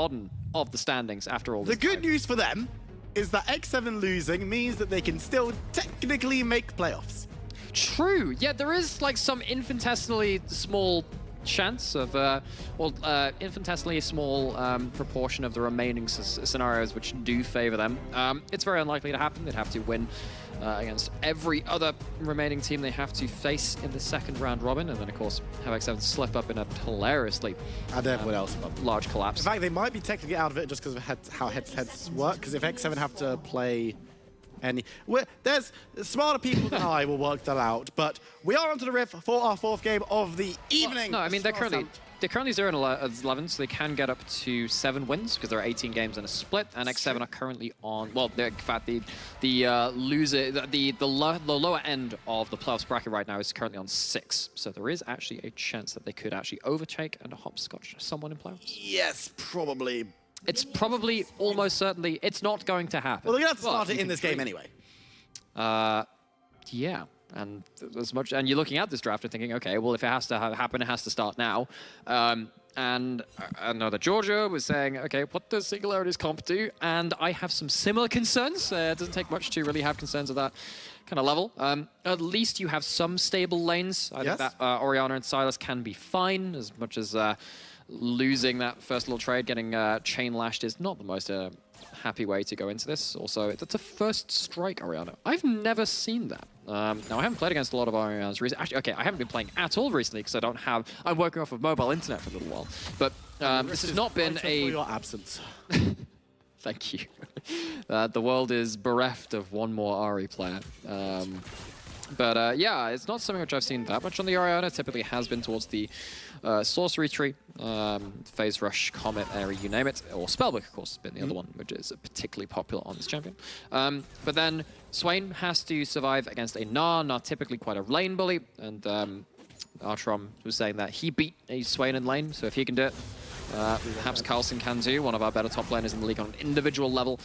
bottom of the standings after all this The good time. news for them is that X7 losing means that they can still technically make playoffs. True. Yeah, there is like some infinitesimally small chance of, infinitesimally small proportion of the remaining scenarios which do favor them. It's very unlikely to happen. They'd have to win against every other remaining team they have to face in the second round robin, and then of course have X7 slip up in a hilariously And everyone else. large collapse. In fact, they might be technically out of it just because of how head-to-heads work, because if X7 have to play any... there's smarter people than I will work that out, but we are onto the riff for our fourth game of the evening. Well, no, I mean, they're currently 0-11, so they can get up to 7 wins because there are 18 games in a split, and X7 are currently on, well, in fact, the lower end of the playoffs bracket right now is currently on 6, so there is actually a chance that they could actually overtake and hopscotch someone in playoffs. Yes, probably. It's probably, almost certainly, it's not going to happen. Well, they're going to have to start it in this game anyway. Yeah, and as much, and you're looking at this draft and thinking, okay, well, if it has to happen, it has to start now. And I know that Georgia was saying, okay, what does Singularity's comp do? And I have some similar concerns. It doesn't take much to really have concerns at that kind of level. At least you have some stable lanes. I think that Orianna and Silas can be fine, as much as losing that first little trade, getting chain lashed is not the most happy way to go into this. Also, that's a first strike Orianna. I've never seen that. Now, I haven't played against a lot of Oriannas recently. Actually, okay, I haven't been playing at all recently because I don't have... I'm working off of mobile internet for a little while. But this has not been a... For your absence. Thank you. The world is bereft of one more Ari player. But yeah, it's not something which I've seen that much on the Orianna. Typically has been towards the sorcery tree, phase rush, comet area, you name it, or spellbook, of course, has been the other one, which is particularly popular on this champion. But then Swain has to survive against a Gnar typically quite a lane bully, and Artrom was saying that he beat a Swain in lane, so if he can do it, perhaps Carlson can too, one of our better top laners in the league on an individual level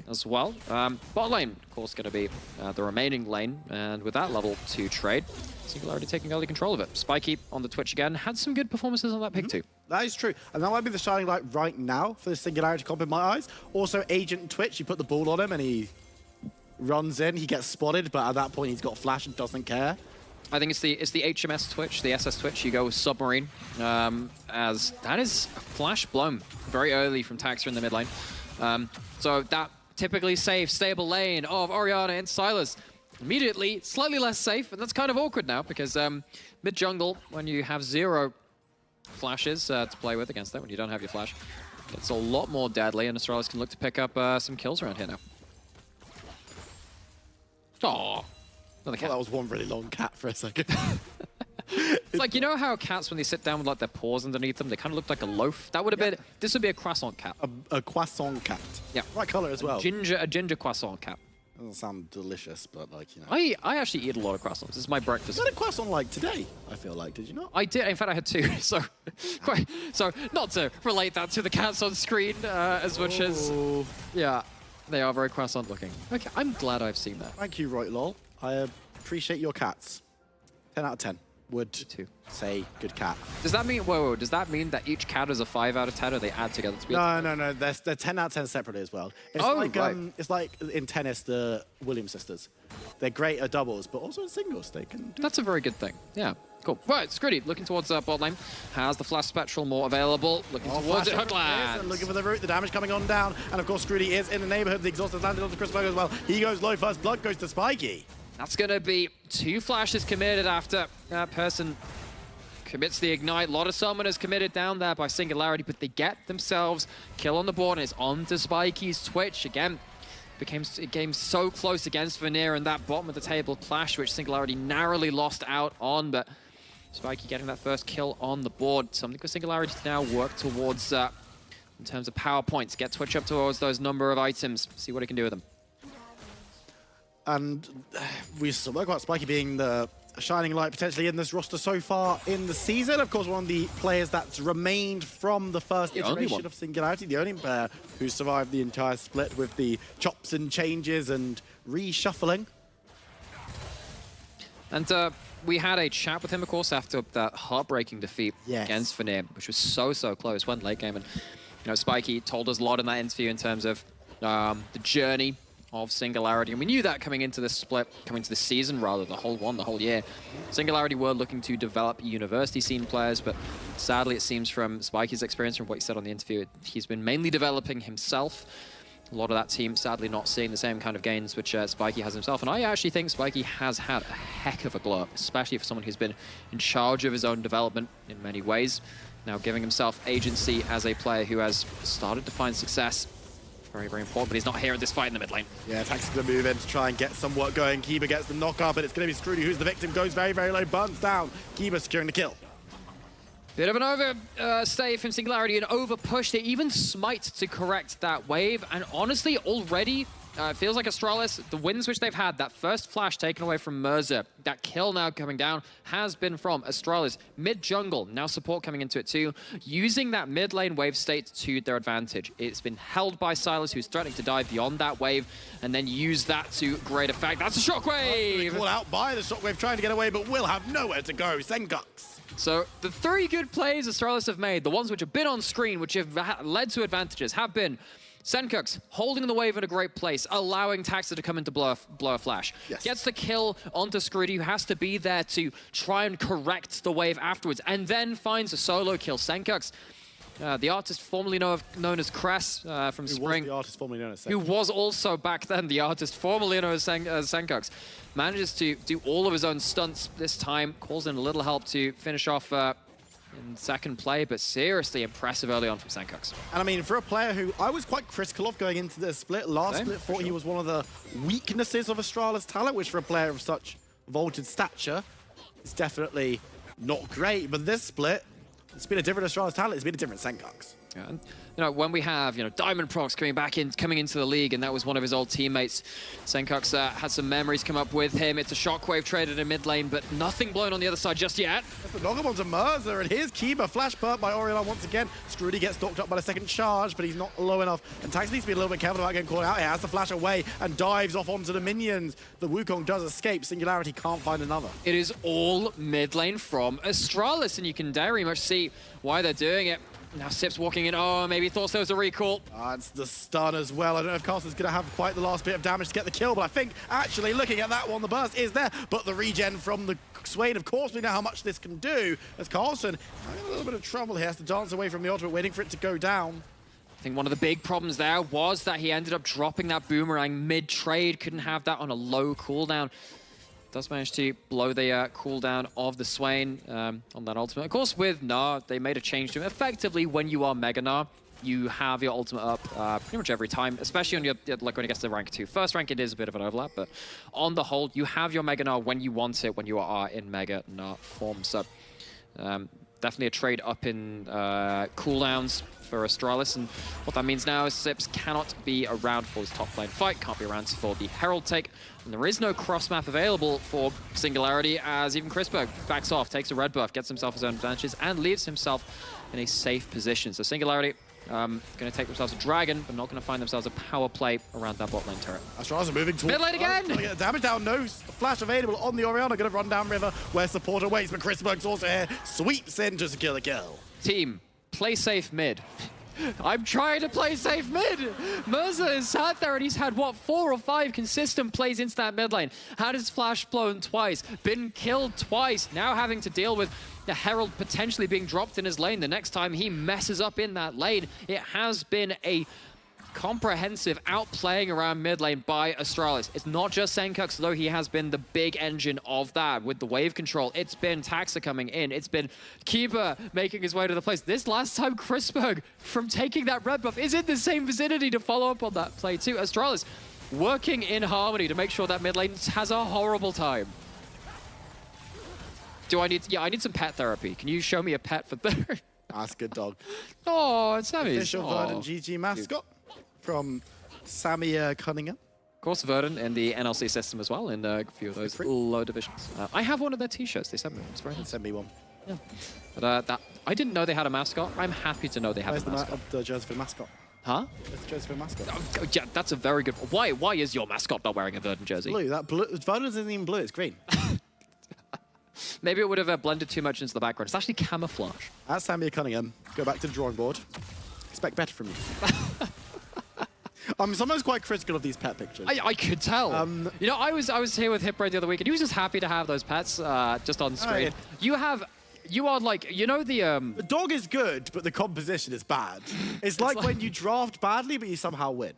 as well. Bot lane, of course, going to be the remaining lane, and with that level 2 trade, Singularity taking early control of it. Spiky on the Twitch again, had some good performances on that pick too. That is true, and that might be the shining light right now for the Singularity comp in my eyes. Also, Agent and Twitch, you put the ball on him and he runs in, he gets spotted, but at that point he's got flash and doesn't care. I think it's the HMS Twitch, the SS Twitch. You go with Submarine, as that is a flash blown very early from Taxa in the mid lane. So that typically safe, stable lane of Orianna and Silas. Immediately, slightly less safe, and that's kind of awkward now because mid jungle, when you have 0 flashes to play with against that, when you don't have your flash, it's a lot more deadly, and Astralis can look to pick up some kills around here now. Oh. I thought that was one really long cat for a second. It's like, you know how cats, when they sit down with like their paws underneath them, they kind of look like a loaf? That would have been, this would be a croissant cat. A croissant cat. Yeah. Right color as well. A ginger croissant cat. Doesn't sound delicious, but like, you know. I actually eat a lot of croissants. This is my breakfast. You had a croissant like today, I feel like, did you not? I did. In fact, I had 2. So, so not to relate that to the cats on screen as much as, yeah, they are very croissant looking. Okay, I'm glad I've seen that. Thank you, Right Lol. I appreciate your cats. 10 out of 10 would say good cat. Does that mean, whoa, does that mean that each cat is a 5 out of 10 or they add together to be No. They're 10 out of 10 separately as well. It's it's like in tennis, the Williams sisters. They're great at doubles, but also in singles they can do. That's a very good thing. Yeah, cool. Right, Scritty looking towards bot lane. Has the Flash Spectral more available. Looking towards it, Hookland. Looking for the root, the damage coming on down. And of course, Scritty is in the neighborhood. The exhaust has landed onto Chris Berger as well. He goes low first. Blood goes to Spiky. That's going to be 2 flashes committed after that person commits the ignite. A lot of summoners committed down there by Singularity, but they get themselves kill on the board, and it's on to Spiky's Twitch. Again, became a game so close against Veneer and that bottom of the table clash, which Singularity narrowly lost out on, but Spiky getting that first kill on the board. Something for Singularity to now work towards in terms of power points. Get Twitch up towards those number of items, see what he can do with them. And we spoke about Spiky being the shining light potentially in this roster so far in the season. Of course, one of the players that's remained from the first iteration of Singularity, the only player who survived the entire split with the chops and changes and reshuffling. And we had a chat with him, of course, after that heartbreaking defeat against Veneer, which was so close, went late game. And You know, Spiky told us a lot in that interview in terms of the journey of Singularity, and we knew that coming into this split, coming into the season rather, the whole year. Singularity were looking to develop university scene players, but sadly it seems from Spiky's experience, from what he said on the interview, he's been mainly developing himself. A lot of that team sadly not seeing the same kind of gains which Spiky has himself, and I actually think Spiky has had a heck of a glow up, especially for someone who's been in charge of his own development in many ways, now giving himself agency as a player who has started to find success. Very, very important, but he's not here at this fight in the mid lane. Yeah, Tax is going to move in to try and get some work going. Kiba gets the knock-up, but it's going to be Scrudy who's the victim, goes very, very low, burns down. Kiba securing the kill. Bit of an overstay from Singularity, an over push. They even smite to correct that wave, and honestly, already it feels like Astralis, the wins which they've had, that first flash taken away from Mirza, that kill now coming down has been from Astralis. Mid-jungle, now support coming into it too, using that mid-lane wave state to their advantage. It's been held by Silas, who's threatening to dive beyond that wave, and then use that to great effect. That's a shockwave! Called out by the shockwave, trying to get away, but will have nowhere to go. Sengox. So the 3 good plays Astralis have made, the ones which have been on screen, which have led to advantages, have been Sengox holding the wave in a great place, allowing Taxa to come in to blow a flash. Yes. Gets the kill onto Scrudy, who has to be there to try and correct the wave afterwards, and then finds a solo kill. Sengox, the artist formerly known as Cress from Spring, was the artist formerly known as Sengox. who was also back then the artist formerly known as Sengox, manages to do all of his own stunts this time, calls in a little help to finish off in second play, but seriously impressive early on from Sengox. And I mean, for a player who I was quite critical of going into this split, split, thought he was one of the weaknesses of Astralis' talent, which for a player of such vaulted stature is definitely not great. But this split, it's been a different Astralis talent, it's been a different Sengox. Yeah, and, you know, when we have, Diamond Prox coming into the league, and that was one of his old teammates, Sengox had some memories come up with him. It's a shockwave traded in mid lane, but nothing blown on the other side just yet. That's the knock-up onto Mirza, and here's Kiba, flash burnt by Orion once again. Scrudy gets knocked up by the second charge, but he's not low enough. And Tax needs to be a little bit careful about getting caught out. He has to flash away and dives off onto the minions. The Wukong does escape. Singularity can't find another. It is all mid lane from Astralis, and you can very much see why they're doing it. Now Sip's walking in. Oh, maybe he thought there was a recall. It's the stun as well. I don't know if Carson's going to have quite the last bit of damage to get the kill, but I think actually looking at that one, the burst is there. But the regen from the Swain, of course, we know how much this can do. As Carlson having a little bit of trouble, he has to dance away from the ultimate, waiting for it to go down. I think one of the big problems there was that he ended up dropping that boomerang mid-trade. Couldn't have that on a low cooldown. Does manage to blow the cooldown of the Swain on that ultimate. Of course, with Gnar, they made a change to him. Effectively, when you are Mega Gnar, you have your ultimate up pretty much every time, especially on your, like when it gets to rank 2. First rank, it is a bit of an overlap, but on the whole, you have your Mega Gnar when you want it, when you are in Mega Gnar form. So definitely a trade up in cooldowns for Astralis, and what that means now is Sips cannot be around for his top lane fight, can't be around for the Herald take, and there is no cross map available for Singularity, as even Crispberg backs off, takes a red buff, gets himself his own advantages, and leaves himself in a safe position. So Singularity going to take themselves a dragon, but not going to find themselves a power play around that bot lane turret. Astralis are moving towards... Mid lane again! Going to get the damage down, no flash available on the Oriana, going to run down river where support awaits, but Crispberg's also here, sweeps in to secure the kill. Team, play safe mid. I'm trying to play safe mid. Mirza is sat there and he's had, what, 4 or 5 consistent plays into that mid lane. Had his flash blown twice, been killed twice, now having to deal with the Herald potentially being dropped in his lane. The next time he messes up in that lane, it has been a comprehensive outplaying around mid lane by Astralis. It's not just Sengox, though he has been the big engine of that with the wave control. It's been Taxa coming in. It's been Keeper making his way to the place. This last time, Crispberg, from taking that red buff, is in the same vicinity to follow up on that play too. Astralis working in harmony to make sure that mid lane has a horrible time. Do I need... Yeah, I need some pet therapy. Can you show me a pet for there? That's good, dog. Oh, it's Sammy. Official Verdant GG mascot from Sammy Cunningham. Of course, Verdant in the NLC system as well, in a few of those low divisions. I have one of their t-shirts. They sent me one. It's very nice. Send me one. Yeah. But I didn't know they had a mascot. I'm happy to know they have a mascot. The jersey for the mascot. Huh? That's the jersey for the mascot. Oh, yeah, that's a very good... Why is your mascot not wearing a Verdant jersey? Blue. That blue. Verdant isn't even blue. It's green. Maybe it would have blended too much into the background. It's actually camouflage. That's Sammy Cunningham. Go back to the drawing board. Expect better from you. I'm sometimes quite critical of these pet pictures. I could tell. You know, I was here with Hipray the other week, and he was just happy to have those pets just on screen. You are like, you know the... The dog is good, but the composition is bad. It's like when you draft badly, but you somehow win.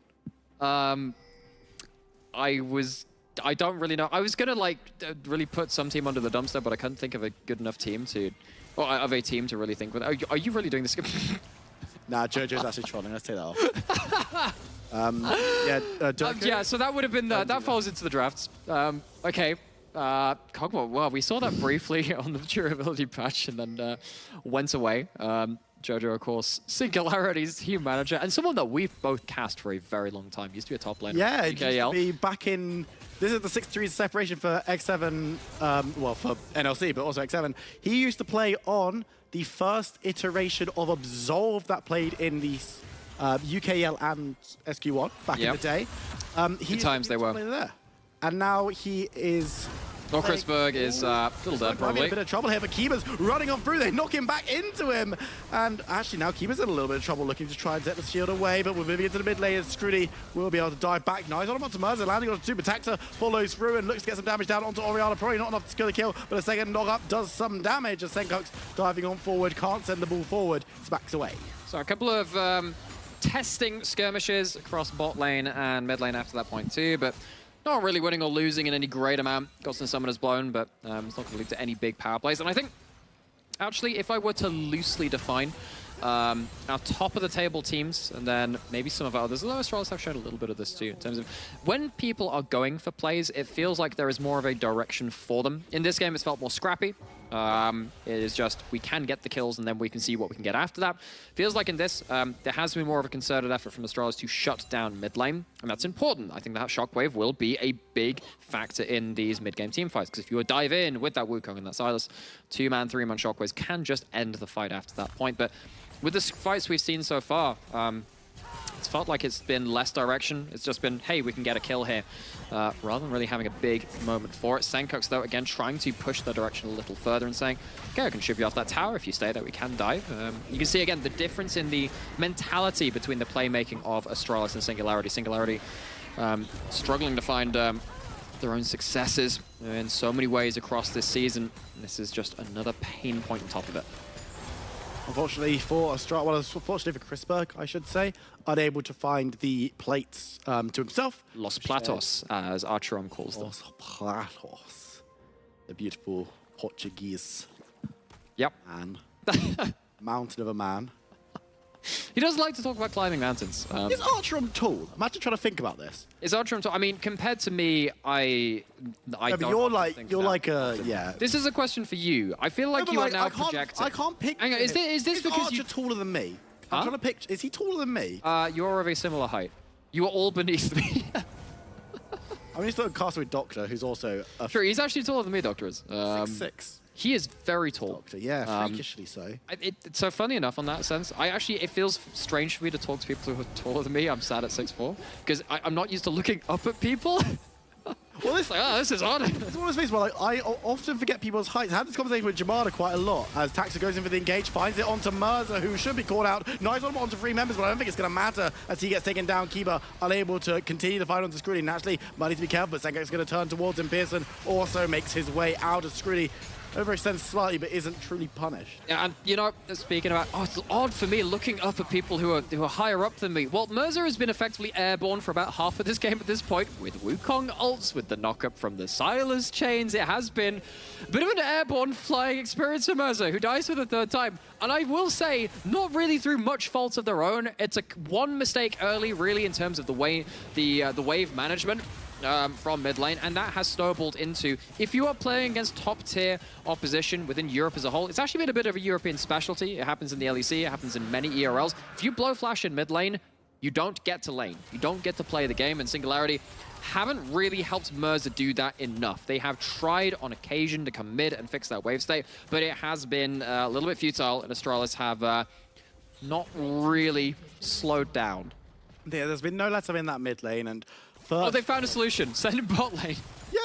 I don't really know. I was gonna like really put some team under the dumpster, but I couldn't think of a good enough team to, or of a team to really think with. Are you really doing this? Nah, Jojo's actually trolling. Let's take that off. Yeah, so that would have been that falls into the drafts. Okay. Cogwell, well, we saw that briefly on the durability patch and then went away. Jojo, of course, Singularity's team manager, and someone that we've both cast for a very long time. Used to be a top laner. Yeah, it used to be back in... This is the 6-3 separation for X7, well, for NLC, but also X7. He used to play on the first iteration of Absolve that played in the UKL and SQ1 back in the day. Good times they were. There. And now he is... Chrisberg is a little dead, probably. A bit of trouble here, but Kiba's running on through. They knock him back into him. And actually now Kiba's in a little bit of trouble looking to try and set the shield away, but we're moving into the mid lane. Scrudy will be able to dive back. Nice on onto Merza, landing on a super. Taxa follows through and looks to get some damage down onto Oriana. Probably not enough to secure the kill, but a second knock up does some damage as Senkuk's diving on forward. Can't send the ball forward. It's backs away. So a couple of testing skirmishes across bot lane and mid lane after that point too, but not really winning or losing in any great amount. Got some summoners blown, but it's not going to lead to any big power plays. And I think, actually, if I were to loosely define our top of the table teams, and then maybe some of our others, although Astralis have shown a little bit of this too, in terms of when people are going for plays, it feels like there is more of a direction for them. In this game, it's felt more scrappy. It is just, we can get the kills and then we can see what we can get after that. Feels like in this, there has been more of a concerted effort from Astralis to shut down mid lane, and that's important. I think that Shockwave will be a big factor in these mid-game team fights, because if you dive in with that Wukong and that Sylas, 2-man, 3-man Shockwaves can just end the fight after that point. But with the fights we've seen so far, it's felt like it's been less direction. It's just been, hey, we can get a kill here, rather than really having a big moment for it. Senkuk's, though, again, trying to push the direction a little further and saying, okay, I can ship you off that tower. If you stay there, we can dive. You can see, again, the difference in the mentality between the playmaking of Astralis and Singularity. Singularity struggling to find their own successes in so many ways across this season. This is just another pain point on top of it. Unfortunately for Astralis, well, unfortunately for Chrisberg, I should say, unable to find the plates to himself. Los Platos, as Archeron calls them. Los Platos. The beautiful Portuguese man. Mountain of a man. He does like to talk about climbing mountains. Is Archeron tall? Imagine trying to think about this. Is Archeron tall? I mean, compared to me, I but don't you're like a, yeah. This is a question for you. I feel like you are now projecting. I can't picture. Hang on, is this because Archer taller than me? I'm trying to picture. Is he taller than me? You're of a similar height. You are all beneath me. I mean, he's still a Castaway Doctor, who's also a... Sure, he's actually taller than me, Doctor is. 6'6". He is very tall. Doctor, yeah, freakishly so. So funny enough on that sense, it feels strange for me to talk to people who are taller than me. I'm sad at 6'4", because I'm not used to looking up at people. Well, this is odd. It's one of those things where I often forget people's heights. I had this conversation with Jamada quite a lot as Taxa goes in for the engage, finds it onto Merza, who should be called out. Nice on onto 3 members, but I don't think it's going to matter as he gets taken down. Kiba unable to continue the fight onto Scrudy. Naturally, might need to be careful, but Senkuk's going to turn towards him. Pearson also makes his way out of Scrudy. Overextends slightly, but isn't truly punished. Yeah, and you know, speaking about, it's odd for me looking up at people who are higher up than me. Well, Merza has been effectively airborne for about half of this game at this point, with Wukong ults, with the knock-up from the Sylas chains. It has been a bit of an airborne flying experience for Merza, who dies for the 3rd time. And I will say, not really through much fault of their own. It's one mistake early, really, in terms of the wave management. From mid lane, and that has snowballed into, if you are playing against top tier opposition within Europe as a whole, it's actually been a bit of a European specialty. It happens in the LEC, it happens in many ERLs. If you blow flash in mid lane, you don't get to lane. You don't get to play the game, and Singularity haven't really helped Merza do that enough. They have tried on occasion to come mid and fix that wave state, but it has been a little bit futile, and Astralis have not really slowed down. Yeah, there's been no let up in that mid lane, and oh, they found a solution. Send him bot lane. Yeah,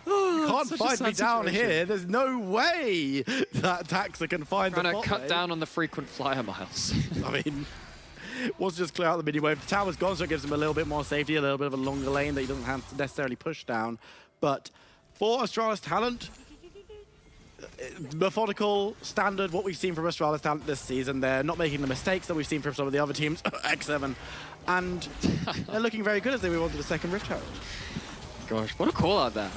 you can't find me down here. There's no way that Taxa can find the bot lane. Trying to cut down on the frequent flyer miles. I mean, wants to just clear out the mini wave. The tower's gone, so it gives him a little bit more safety, a little bit of a longer lane that he doesn't have to necessarily push down. But for Astralis talent, methodical, standard, what we've seen from Astralis talent this season. They're not making the mistakes that we've seen from some of the other teams, X7, and they're looking very good as they move on to the second Rift Challenge. Gosh, what a call out there.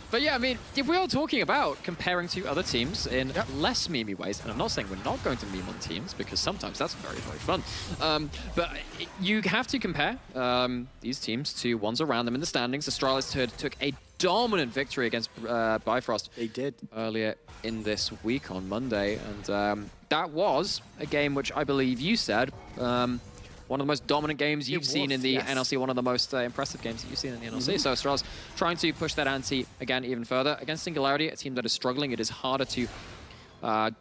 But yeah, I mean, if we are talking about comparing to other teams in less memey ways, and I'm not saying we're not going to meme on teams, because sometimes that's very, very fun. But you have to compare these teams to ones around them in the standings. Astralis took a dominant victory against Bifrost. They did. Earlier in this week on Monday. And that was a game which I believe you said one of the most dominant games you've seen in the NLC, one of the most impressive games that you've seen in the NLC. So Astralis trying to push that ante again even further. Against Singularity, a team that is struggling, it is harder to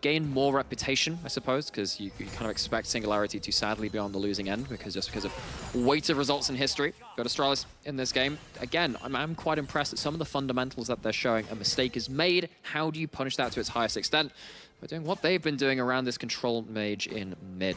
gain more reputation, I suppose, because you kind of expect Singularity to sadly be on the losing end because of weight of results in history. But Astralis in this game, again, I'm quite impressed at some of the fundamentals that they're showing. A mistake is made. How do you punish that to its highest extent? By doing what they've been doing around this control mage in mid.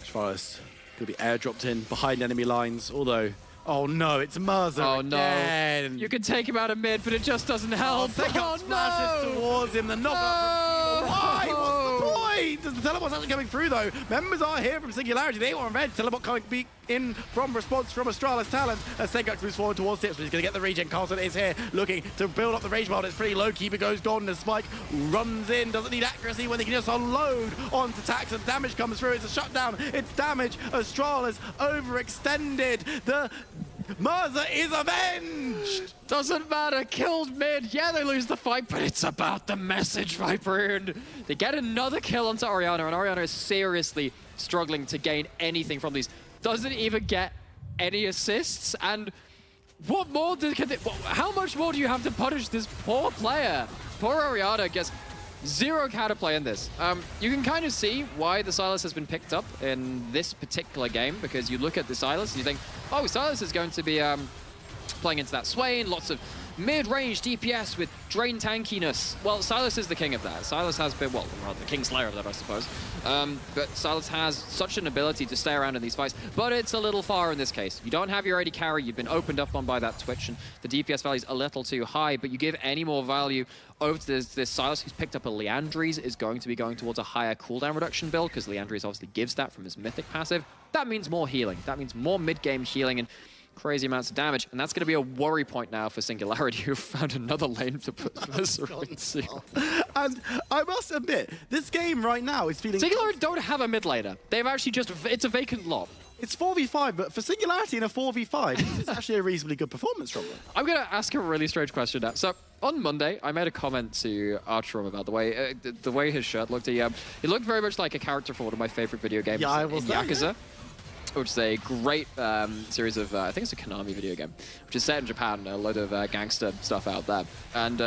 Astralis could be airdropped in behind enemy lines, although... Oh no, it's Merza again. No. You can take him out of mid, but it just doesn't help. Splashes towards him, the knockup. Why? What's the point? Does the teleport's actually coming through though? Members are here from Singularity. They want red. Teleport coming in from response from Astralis talent. As Sengax moves forward towards Tips, but he's going to get the regen. Carlson is here looking to build up the rage bar. It's pretty low. Keeper goes golden as Spike runs in. Doesn't need accuracy when they can just unload onto Tax and damage comes through. It's a shutdown. It's damage. Astralis overextended. The Merza is avenged! Doesn't matter, killed mid. Yeah, they lose the fight, but it's about the message, Viper. They get another kill onto Orianna, and Orianna is seriously struggling to gain anything from these. Doesn't even get any assists, and what more how much more do you have to punish this poor player? Poor Orianna gets zero counterplay in this. You can kind of see why the Silas has been picked up in this particular game, because you look at the Silas and you think, oh, Silas is going to be playing into that Swain, lots of mid-range DPS with drain tankiness. Well, Silas is the king of that. Silas has been, well, rather the king slayer of that, I suppose. But Silas has such an ability to stay around in these fights, but it's a little far in this case. You don't have your AD carry, you've been opened up on by that Twitch, and the DPS value is a little too high, but you give any more value over to this Silas who's picked up a Leandries, is going to be going towards a higher cooldown reduction build, because Leandries obviously gives that from his mythic passive. That means more healing. That means more mid-game healing and crazy amounts of damage, and that's going to be a worry point now for Singularity, who found another lane to put Mercer into. And I must admit, this game right now is feeling... Singularity don't have a mid laner. They've actually just... It's a vacant lot. It's 4v5, but for Singularity in a 4v5, it's actually a reasonably good performance from them. I'm going to ask a really strange question now. So, on Monday, I made a comment to Archerum about the way his shirt looked. He looked very much like a character from one of my favorite video games, Yakuza. Which is a great series of, I think it's a Konami video game, which is set in Japan, a load of gangster stuff out there. And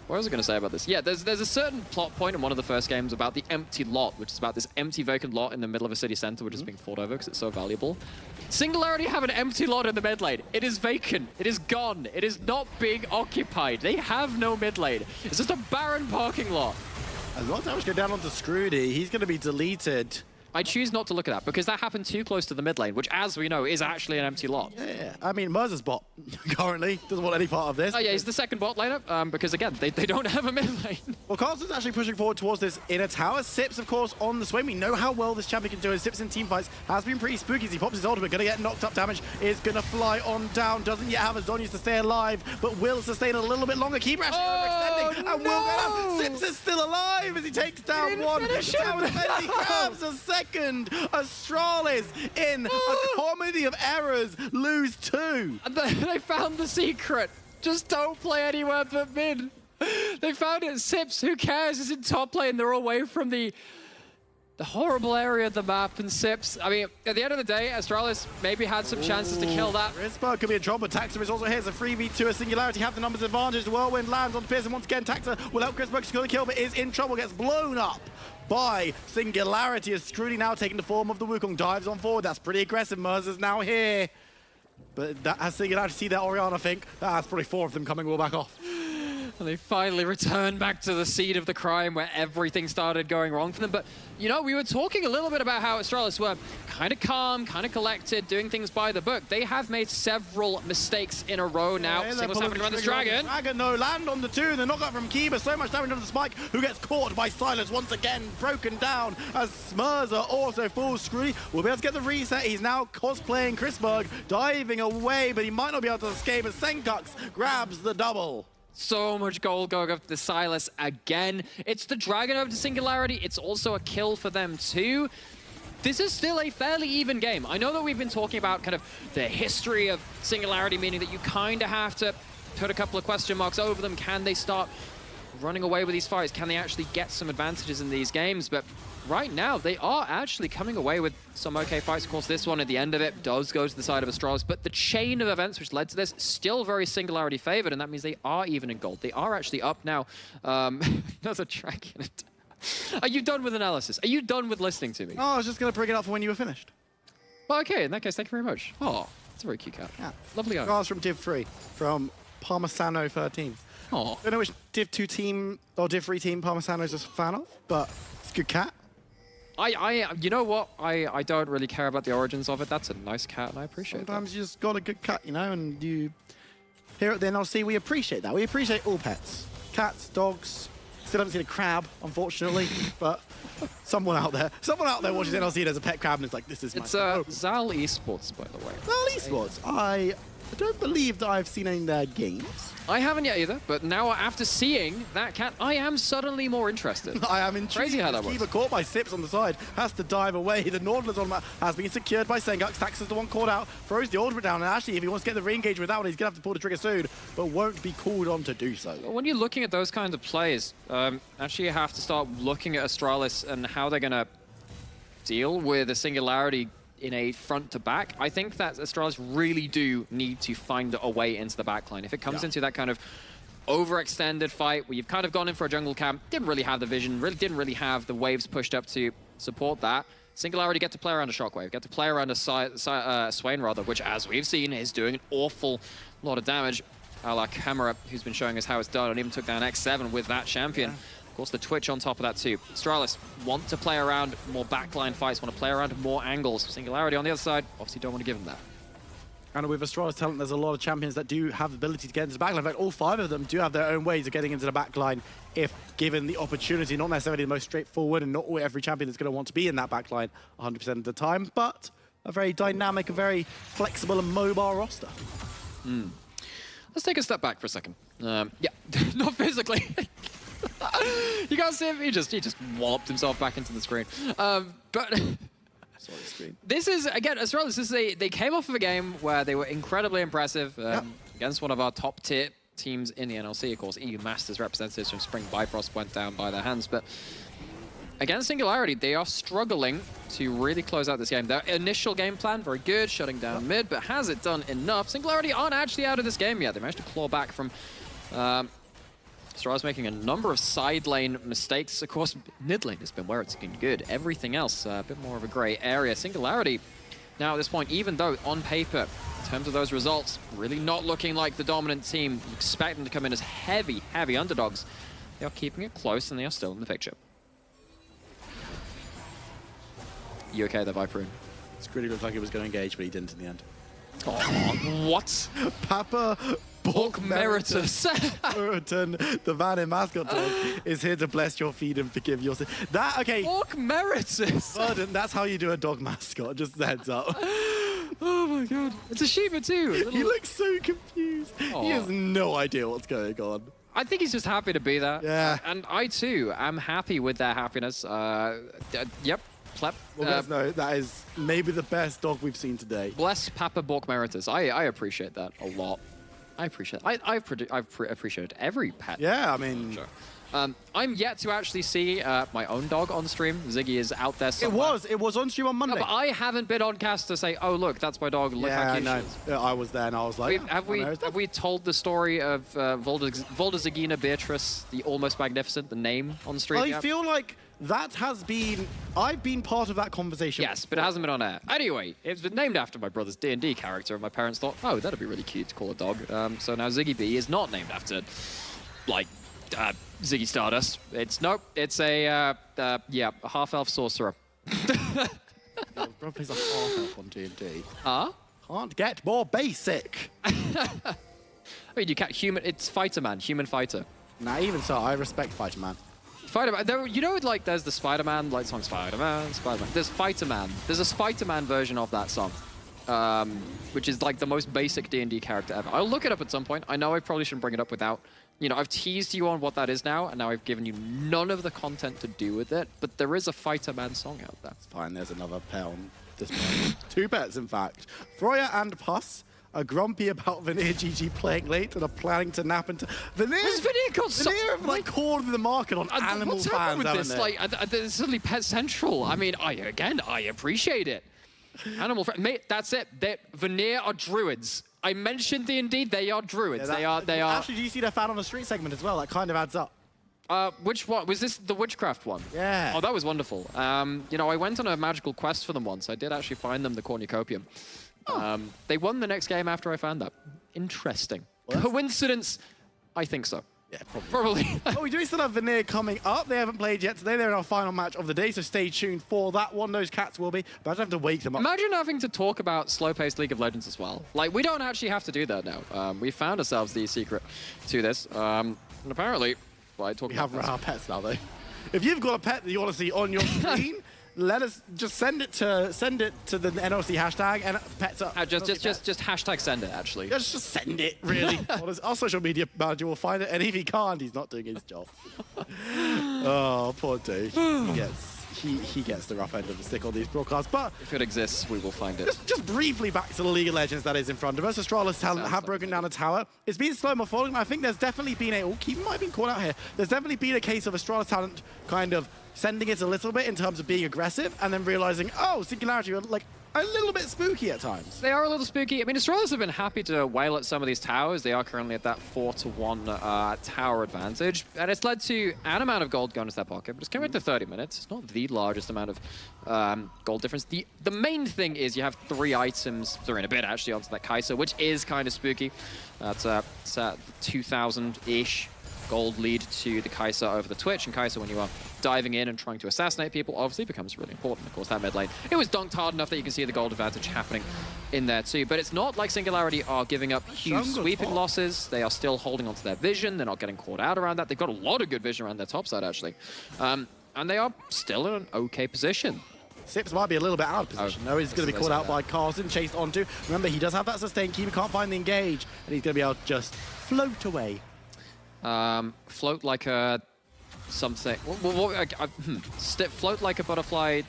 what was I going to say about this? Yeah, there's a certain plot point in one of the first games about the empty lot, which is about this empty vacant lot in the middle of a city center, which is being fought over because it's so valuable. Singularity have an empty lot in the mid lane. It is vacant. It is gone. It is not being occupied. They have no mid lane. It's just a barren parking lot. As long as damage go down onto Scroody, he's going to be deleted. I choose not to look at that, because that happened too close to the mid lane, which, as we know, is actually an empty lot. Yeah. I mean, Merza's bot, currently, doesn't want any part of this. Oh yeah, he's the second bot laner, because, again, they don't have a mid lane. Well, Carlson's actually pushing forward towards this inner tower. Sips, of course, on the swing. We know how well this champion can do, and Sips in teamfights has been pretty spooky as he pops his ultimate. Going to get knocked up damage, is going to fly on down. Doesn't yet have Azonius to stay alive, but will sustain a little bit longer. Keeper actually overextending, and will go down. Sips is still alive as he takes down one. The tower defense, he grabs a second. Astralis, in a comedy of errors, lose two. And they found the secret. Just don't play anywhere but mid. They found it. Sips, who cares, is in top lane. They're away from the horrible area of the map, and Sips, I mean, at the end of the day, Astralis maybe had some chances to kill that. Rispa could be in trouble. Taxa is also here. It's a 3v2. A Singularity have the numbers advantage. The Whirlwind lands on Pearson once again. Taxa will help Chris Buck secure the kill, but is in trouble. Gets blown up by Singularity as Scroody now taking the form of the Wukong. Dives on forward. That's pretty aggressive. Merza's now here. But that has Singularity see that Orianna think. That's probably four of them coming all back off. And they finally returned back to the seat of the crime where everything started going wrong for them. But, you know, we were talking a little bit about how Astralis were kind of calm, kind of collected, doing things by the book. They have made several mistakes in a row now. Yeah, See what's happening around this Dragon. Dragon, no, land on the two. The knockout from Kiba. So much damage on the Spike, who gets caught by Silas once again, broken down as Smurzer also full screen. We'll be able to get the reset. He's now cosplaying Chrisberg, diving away, but he might not be able to escape as Senkux grabs the double. So much gold going up to Silas again. It's the Dragon over to Singularity. It's also a kill for them too. This is still a fairly even game. I know that we've been talking about kind of the history of Singularity, meaning that you kind of have to put a couple of question marks over them. Can they start running away with these fights? Can they actually get some advantages in these games? But right now, they are actually coming away with some okay fights. Of course, this one at the end of it does go to the side of Astralis, but the chain of events which led to this, still very Singularity favored, and that means they are even in gold. They are actually up now. Another dragon. Are you done with analysis? Are you done with listening to me? Oh, I was just going to bring it up for when you were finished. Well, okay, in that case, thank you very much. Oh, it's a very cute cat. Yeah. Lovely eye. Regards from Div 3, from Parmesano 13. Oh. I don't know which Div 2 team or Div 3 team Parmesano's a fan of, but it's a good cat. You know what? I don't really care about the origins of it. That's a nice cat, and I appreciate it. Sometimes you just got a good cat, you know, and you... Here at the NLC, we appreciate that. We appreciate all pets. Cats, dogs. Still haven't seen a crab, unfortunately, but someone out there watches NLC and there's a pet crab and it's like, this is my... It's Zal Esports, by the way. Zal Esports. I don't believe that I've seen any of their games. I haven't yet either, but now after seeing that cat, I am suddenly more interested. I am intrigued. Crazy how that works. Kiba caught by Sips on the side, has to dive away. The Nautilus on has been secured by Sengux. Tax is the one caught out, throws the ultimate down, and actually, if he wants to get the re-engage with that one, he's going to have to pull the trigger soon, but won't be called on to do so. When you're looking at those kinds of plays, actually you have to start looking at Astralis and how they're going to deal with a Singularity in a front to back. I think that Astralis really do need to find a way into the backline. If it comes into that kind of overextended fight where you've kind of gone in for a jungle camp, didn't really have the vision, didn't really have the waves pushed up to support that. Singularity get to play around a Shockwave, get to play around a Swain rather, which as we've seen is doing an awful lot of damage. A la Camera, who's been showing us how it's done and even took down X7 with that champion. Yeah. Of course, the Twitch on top of that too. Astralis want to play around more backline fights, want to play around more angles. Singularity on the other side, obviously don't want to give them that. And with Astralis talent, there's a lot of champions that do have the ability to get into the backline. In fact, all 5 of them do have their own ways of getting into the backline if given the opportunity. Not necessarily the most straightforward, and not every champion is going to want to be in that backline 100% of the time, but a very dynamic, a very flexible and mobile roster. Let's take a step back for a second. Yeah, not physically. You can't see him, he just walloped himself back into the screen. But Sorry, screen. This is, again, Astralis, they came off of a game where they were incredibly impressive against one of our top tier teams in the NLC. Of course, EU Masters representatives from Spring Bifrost went down by their hands, but against Singularity, they are struggling to really close out this game. Their initial game plan, very good, shutting down mid, but has it done enough? Singularity aren't actually out of this game yet. They managed to claw back from Astralis making a number of side lane mistakes. Of course, mid lane has been where it's been good. Everything else, a bit more of a gray area. Singularity, now at this point, even though on paper, in terms of those results, really not looking like the dominant team, you expect them to come in as heavy underdogs. They are keeping it close and they are still in the picture. You okay there, Viper? Scritty looked like he was going to engage, but he didn't in the end. Oh, what? Papa Bork Meritus. The Van mascot dog is here to bless your feet and forgive your sin. That, okay. Bork Meritus. Burden, that's how you do a dog mascot, just a heads up. Oh my god. It's a Shiba too. He looks so confused. Aww. He has no idea what's going on. I think he's just happy to be there. Yeah. And I too am happy with their happiness. Yep. Plep. Well, no, that is maybe the best dog we've seen today. Bless Papa Bork Meritus. I appreciate that a lot. I appreciate it. I've appreciated every pet. Yeah, I mean... Sure. I'm yet to actually see my own dog on stream. Ziggy is out there somewhere. It was on stream on Monday. No, but I haven't been on cast to say, oh, look, that's my dog. Look how cute she is. I was there and I was like... Have we told the story of Voldazagina Beatrice, the Almost Magnificent, the name on stream? I feel like that has been... I've been part of that conversation. Yes, but it hasn't been on air. Anyway, it's been named after my brother's D&D character, and my parents thought, oh, that'd be really cute to call a dog. So now Ziggy B is not named after it. like Ziggy Stardust. It's nope. It's a yeah, a half-elf sorcerer. Bro plays a half-elf on D&D. Can't get more basic. I mean, you can't human. It's fighter man, human fighter. Nah, even so, I respect Fighter Man. Spider-Man. You know, like there's the Spider-Man like song, Spider-Man, Spider-Man. There's Fighter Man. There's a Spider-Man version of that song, which is like the most basic D&D character ever. I'll look it up at some point. I know I probably shouldn't bring it up without, you know, I've teased you on what that is now, and now I've given you none of the content to do with it. But there is a Fighter Man song out there. It's fine. There's another pet on this point. 2 pets, in fact. Froya and Puss are grumpy about Veneer GG playing late and are planning to nap into Veneer. This video got Veneer have like cornered the market on animal what's fans. What's with this? They? Like, there's suddenly Pet Central. I mean, I appreciate it. Animal, mate, that's it. Veneer are druids. I mentioned D&D. They are druids. Yeah, they are. Actually, do you see their fan on the street segment as well? That kind of adds up. Which one? Was this the witchcraft one? Yeah. Oh, that was wonderful. You know, I went on a magical quest for them once. I did actually find them the cornucopium. Oh. They won the next game after I found that. Interesting. Well, coincidence? I think so. Yeah, probably. Oh, we do still have Veneer coming up. They haven't played yet today. They're in our final match of the day, so stay tuned for that one. Those cats will be. But I have to wake them up. Imagine having to talk about slow-paced League of Legends as well. Like, we don't actually have to do that now. We found ourselves the secret to this. And apparently, well, we have our pets now, though. If you've got a pet that you want to see on your screen, let us just send it to the NLC hashtag and pets up. Just hashtag send it, actually. Just send it, really. Our social media manager will find it, and if he can't, he's not doing his job. Oh, poor Dave. He gets the rough end of the stick on these broadcasts, but if it exists, we will find it. Just briefly back to the League of Legends that is in front of us. Astralis talent have broken down a tower. It's been slow morphology. I think there's definitely been Keevan might have been caught out here. There's definitely been a case of Astralis talent kind of sending it a little bit in terms of being aggressive and then realizing, oh, Singularity are like a little bit spooky at times. They are a little spooky. I mean, Astralis have been happy to wail at some of these towers. They are currently at that 4-1 tower advantage. And it's led to an amount of gold going into their pocket, but it's coming into 30 minutes. It's not the largest amount of gold difference. The main thing is you have 3 items, 3 in a bit actually, onto that Kai'Sa, which is kind of spooky. That's 2,000-ish gold lead to the Kai'Sa over the Twitch, and Kai'Sa, when you are diving in and trying to assassinate people, obviously becomes really important. Of course, that mid lane, it was dunked hard enough that you can see the gold advantage happening in there too. But it's not like Singularity are giving up huge sweeping losses. They are still holding onto their vision. They're not getting caught out around that. They've got a lot of good vision around their top side, actually. And they are still in an okay position. Sips might be a little bit out of position. No, he's going to be caught out by Carson, chased onto. Remember, he does have that sustain. Keeper can't find the engage, and he's going to be able to just float away. Float like a something. Float like a butterfly,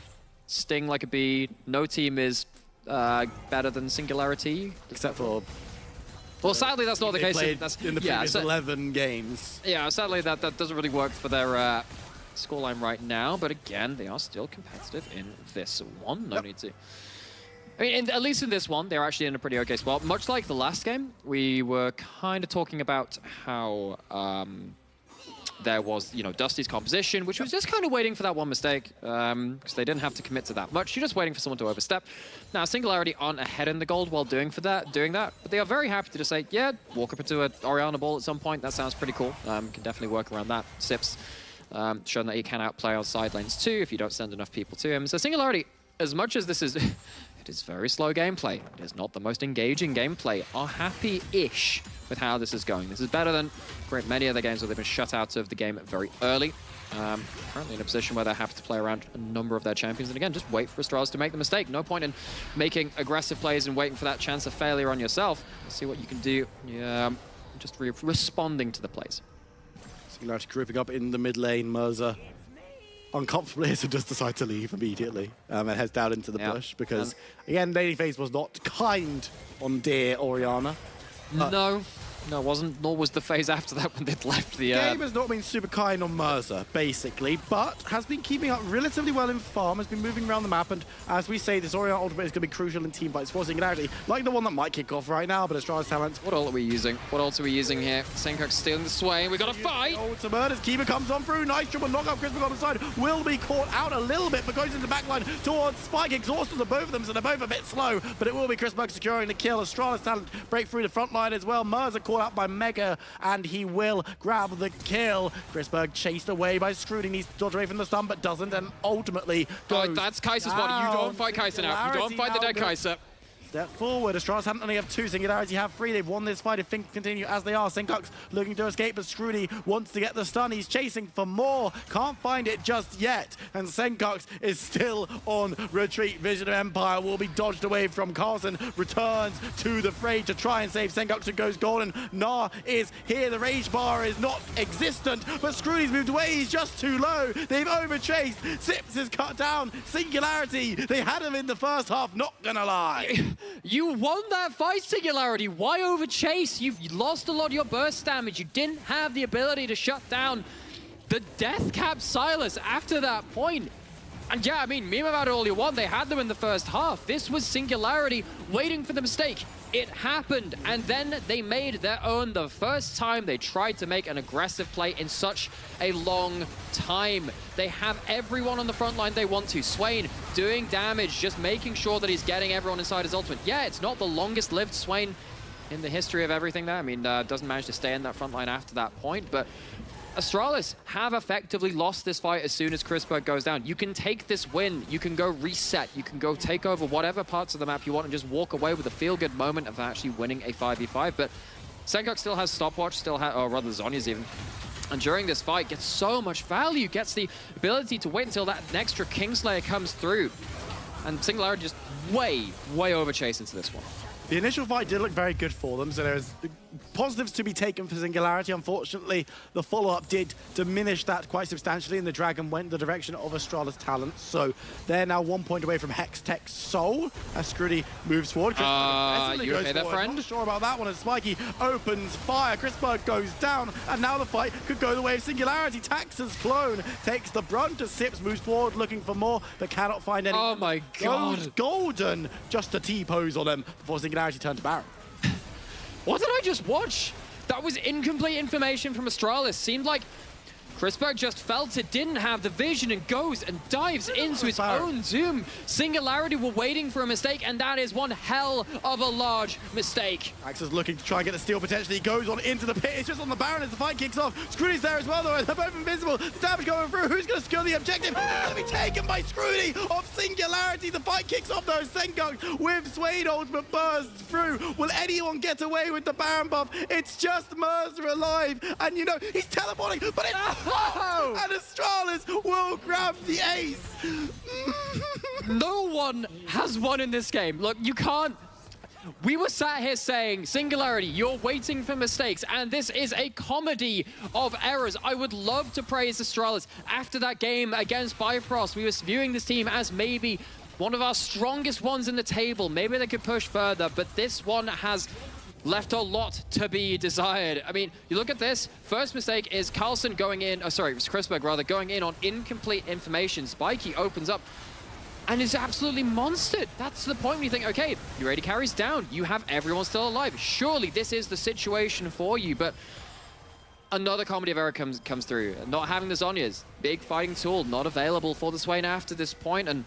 sting like a bee. No team is better than Singularity, except for. Well, sadly, that's not the case. That's in the previous 11 games. Yeah, sadly, that doesn't really work for their scoreline right now. But again, they are still competitive in this one. No need to. I mean, at least in this one, they're actually in a pretty okay spot. Much like the last game, we were kind of talking about how there was, you know, Dusty's composition, which was just kind of waiting for that one mistake, because they didn't have to commit to that much. You're just waiting for someone to overstep. Now, Singularity aren't ahead in the gold while doing that, but they are very happy to just say, yeah, walk up into an Orianna ball at some point. That sounds pretty cool. Can definitely work around that. Sips, showing that he can outplay on side lanes too if you don't send enough people to him. So Singularity, as much as this is... It is very slow gameplay. It is not the most engaging gameplay. Are happy-ish with how this is going. This is better than great many other games where they've been shut out of the game very early. Currently in a position where they're happy to play around a number of their champions. And again, just wait for Astralis to make the mistake. No point in making aggressive plays and waiting for that chance of failure on yourself. See what you can do. Just responding to the plays. Singularity grouping up in the mid lane. Mirza uncomfortably, so just decide to leave immediately and heads down into the bush because, again, Ladyface was not kind on dear Orianna. No, it wasn't, nor was the phase after that when they'd left the... game has not been super kind on Mirza, basically, but has been keeping up relatively well in farm, has been moving around the map, and as we say, this Orianna ultimate is going to be crucial in team fights for Singularity, like the one that might kick off right now, but Astralis talent... What ult are we using? What ult are we using here? Senkuk's stealing the sway, we've got a fight! Ultimate as Keeper comes on through, nice triple knockout, Christmas on the side, will be caught out a little bit, but goes into the backline towards Spike, exhausted of both of them, so they're both a bit slow, but it will be Christmas securing the kill. Astralis talent break through the front line as well, Mirza caught called out by Mega, and he will grab the kill. Chrisberg chased away by Scrooty, needs to dodge away from the stun, but doesn't, and ultimately goes that's Kaiser's one. You don't fight Kaiser now. You don't fight the dead Kaiser. Step forward. Astralis haven't only have 2, Singularity have 3. They've won this fight if things continue as they are. Senkux looking to escape, but Scrooty wants to get the stun. He's chasing for more. Can't find it just yet. And Senkux is still on retreat. Vision of Empire will be dodged away from. Carlson returns to the fray to try and save Senkux, who goes golden. Nah is here. The rage bar is not existent, but Scrooty's moved away. He's just too low. They've overchased. Sips is cut down. Singularity. They had him in the first half, not gonna lie. You won that fight, Singularity. Why overchase? You've lost a lot of your burst damage. You didn't have the ability to shut down the death cap Silas after that point. And yeah, I mean, Mima had all you want. They had them in the first half. This was Singularity waiting for the mistake. It happened, and then they made their own the first time they tried to make an aggressive play in such a long time. They have everyone on the front line they want to. Swain doing damage, just making sure that he's getting everyone inside his ultimate. Yeah, it's not the longest lived Swain in the history of everything there. I mean, doesn't manage to stay in that front line after that point, but Astralis have effectively lost this fight as soon as Chrisberg goes down. You can take this win, you can go reset, you can go take over whatever parts of the map you want and just walk away with a feel-good moment of actually winning a 5v5. But Senkux still has stopwatch, still has, or rather Zhonya's even. And during this fight, gets so much value, gets the ability to wait until that extra Kingslayer comes through. And Singularity just way overchase into this one. The initial fight did look very good for them, so there's positives to be taken for Singularity. Unfortunately, the follow-up did diminish that quite substantially, and the Dragon went the direction of Astralis talent. So they're now 1 point away from Hex Tech Soul as Scrooty moves forward. You okay there, friend? Not sure about that one as Spiky opens fire. Chrisberg goes down, and now the fight could go the way of Singularity. Tax's clone takes the brunt as Sips moves forward looking for more, but cannot find any. Oh my god. Goes golden just to T-pose on them before Singularity turned to Baron. What did I just watch? That was incomplete information from Astralis. Seemed like Chrisberg just felt it, didn't have the vision, and goes and dives into his own doom. Singularity were waiting for a mistake, and that is one hell of a large mistake. Axel's looking to try and get the steal potentially. He goes on into the pit. It's just on the Baron as the fight kicks off. Scrooty's there as well, though. They're both invincible. The damage going through. Who's going to secure the objective? It's going to be taken by Scrooty of Singularity. The fight kicks off, though. Senkux with Swain ultimate bursts through. Will anyone get away with the Baron buff? It's just Mercer alive. And, you know, he's teleporting, but it's... Oh! And Astralis will grab the ace. No one has won in this game. Look, you can't... We were sat here saying, Singularity, you're waiting for mistakes, and this is a comedy of errors. I would love to praise Astralis. After that game against Bifrost, we were viewing this team as maybe one of our strongest ones in the table. Maybe they could push further, but this one has left a lot to be desired. I mean, you look at this, first mistake is Carlson going in, it was Chrisberg rather, going in on incomplete information. Spiky opens up and is absolutely monstered. That's the point when you think, okay, your AD carry's down, you have everyone still alive. Surely this is the situation for you, but another comedy of error comes through. Not having the Zhonya's, big fighting tool, not available for the Swain after this point, and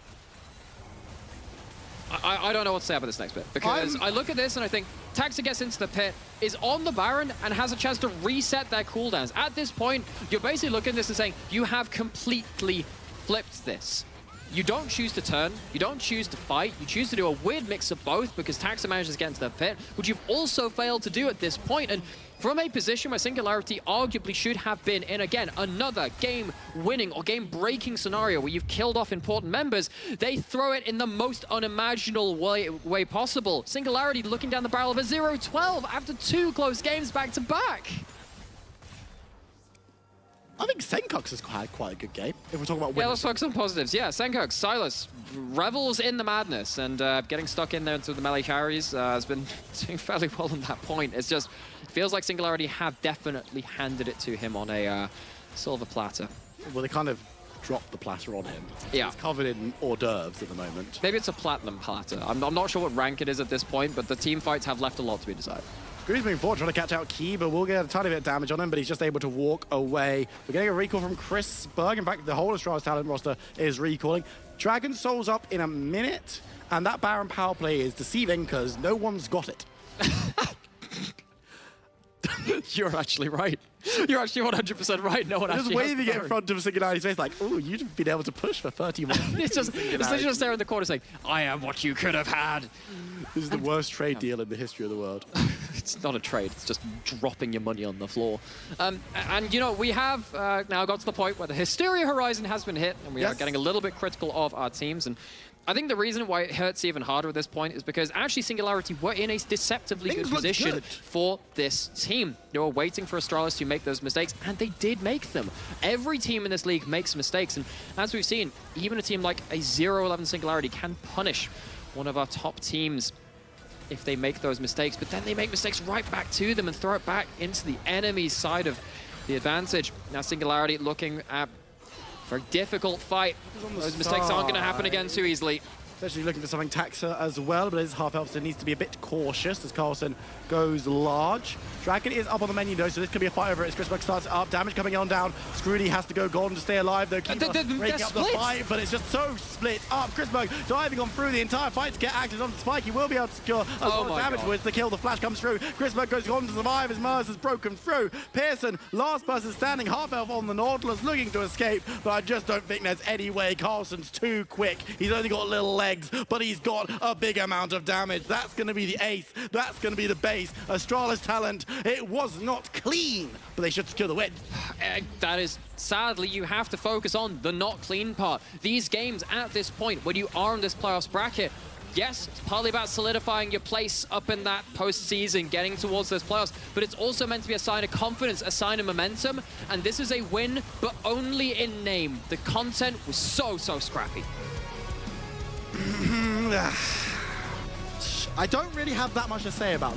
I don't know what to say about this next bit, because I look at this and I think Taxa gets into the pit, is on the Baron, and has a chance to reset their cooldowns. At this point, you're basically looking at this and saying, you have completely flipped this. You don't choose to turn, you don't choose to fight, you choose to do a weird mix of both because Taxa manages to get into the pit, which you've also failed to do at this point. And from a position where Singularity arguably should have been in, again, another game-winning or game-breaking scenario where you've killed off important members, they throw it in the most unimaginable way possible. Singularity looking down the barrel of a 0-12 after 2 close games back-to-back. I think Senkux has had quite a good game, if we're talking about winning. Yeah, let's focus on positives. Yeah, Senkux, Silas revels in the madness, and getting stuck in there into the melee carries has been doing fairly well on that point. It's just, it feels like Singularity have definitely handed it to him on a silver platter. Well, they kind of dropped the platter on him. Yeah. He's covered in hors d'oeuvres at the moment. Maybe it's a platinum platter. I'm not sure what rank it is at this point, but the team fights have left a lot to be desired. Scrooty's moving forward, trying to catch out Key, but we'll get a tiny bit of damage on him, but he's just able to walk away. We're getting a recall from Chrisberg. In fact, the whole Astralis talent roster is recalling. Dragon Soul's up in a minute, and that Baron power play is deceiving because no one's got it. You're actually right. You're actually 100% right. No one just actually waving it in front of Singularity's face like, oh, you've been able to push for 31 it's literally just there in the corner saying, I am what you could have had. This is the worst trade deal in the history of the world. It's not a trade, it's just dropping your money on the floor. And you know, we have now got to the point where the Hysteria Horizon has been hit, and we are getting a little bit critical of our teams. And I think the reason why it hurts even harder at this point is because actually Singularity were in a deceptively good position for this team. They were waiting for Astralis to make those mistakes, and they did make them. Every team in this league makes mistakes, and as we've seen, even a team like a 0-11 Singularity can punish one of our top teams if they make those mistakes, but then they make mistakes right back to them and throw it back into the enemy's side of the advantage. Now Singularity looking at a very difficult fight. Those mistakes aren't going to happen again too easily. Especially looking for something Taxa as well, but his half elf needs to be a bit cautious as Carlson goes large. Dragon is up on the menu though, so this could be a fight over it as Christberg starts up. Damage coming on down. Scrooty has to go golden to stay alive though. Keeper breaking up the fight, but it's just so split up. Christberg diving on through the entire fight to get access onto Spike. He will be able to secure a lot of damage with the kill. The flash comes through. Christberg goes on to survive as Murs has broken through. Pearson, last person standing, half elf on the Nautilus, looking to escape, but I just don't think there's any way. Carlson's too quick. He's only got little legs, but he's got a big amount of damage. That's going to be the ace. That's going to be the base. Astralis talent, it was not clean, but they should secure the win. That is, sadly, you have to focus on the not clean part. These games at this point, when you are in this playoffs bracket, yes, it's partly about solidifying your place up in that postseason, getting towards those playoffs, but it's also meant to be a sign of confidence, a sign of momentum, and this is a win, but only in name. The content was so scrappy. I don't really have that much to say about that.